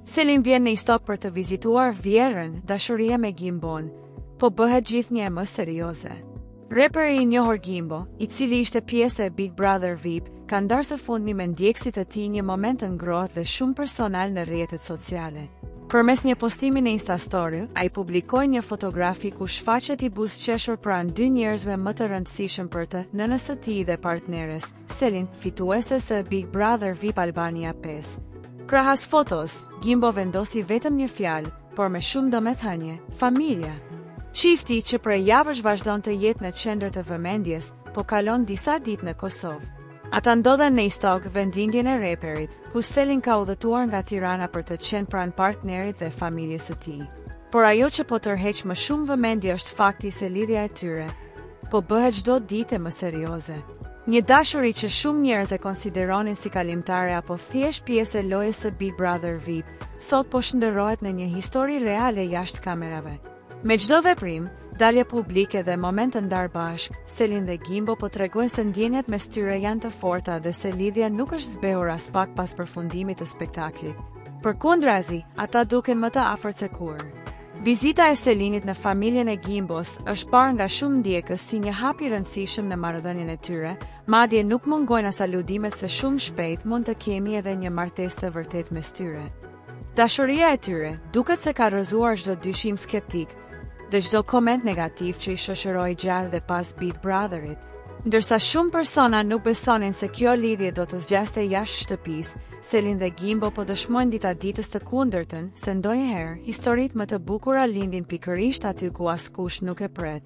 Selin vjen në Istok për të vizituar vjerën, dashuria me Gimbon, po bëhet gjithnjë më serioze. Raperi i njohur Gimbo, i cili ishte pjesë e Big Brother VIP, ka ndarë së fundmi me ndjekësit e tij një moment të ngrohtë dhe shumë personal në rrjetet sociale. Përmes një postimi në Instastory, ai publikoi një fotografi ku shfaqet i buzëqeshur pranë dy njerëzve më të rëndësishëm për të, nënës së tij dhe partneres, Selin, fituese së Big Brother VIP Albania 5. Krahas fotos, Gimbo vendosi vetëm një fjalë, por me shumë domethënie: familja. Çifti që prej javësh vazhdon të jetë në qendër të vëmendjes, po kalon disa ditë në Kosovë. Ata ndodhen në Istok, vendlindjen e reperit, ku Selin ka udhëtuar nga Tirana për të qenë pranë partnerit dhe familjes së tij. Por ajo që po tërheq më shumë vëmendje është fakti se lidhja e tyre po bëhet çdo ditë më serioze. Një dashuri që shumë njerëz e konsideronin si kalimtare apo thjesht pjesë e lojës së Big Brother VIP, sot po shndërrohet në një histori reale jashtë kamerave. Me çdo veprim, dalje publike dhe moment të ndarë bashk, Selin dhe Gimbo po tregojnë se ndjenjat mes tyre janë të forta dhe se lidhja nuk është zbehur as pak pas përfundimit të spektaklit. Përkundrazi, ata duken më të afërt se kur. Vizita e Selinit në familjen e Gimbos është parë nga shumë ndjekës si një hap i rëndësishëm në marrëdhënien e tyre, madje nuk mungojnë as aludimet se shumë shpejt mund të kemi edhe një martesë të vërtet mes tyre. Dashuria e tyre duket se ka rrëzuar çdo dyshim skeptik dhe çdo koment negativ që i shoqëroi gjallë dhe pas Big Brotherit. Ndërsa shumë persona nuk besonin se kjo lidhje do të zgjaste jashtë shtëpisë, Selin dhe Gimbo po dëshmojnë dita ditës të kundërtën se ndonjëherë historitë më të bukura lindin pikërisht aty ku askush nuk e pret.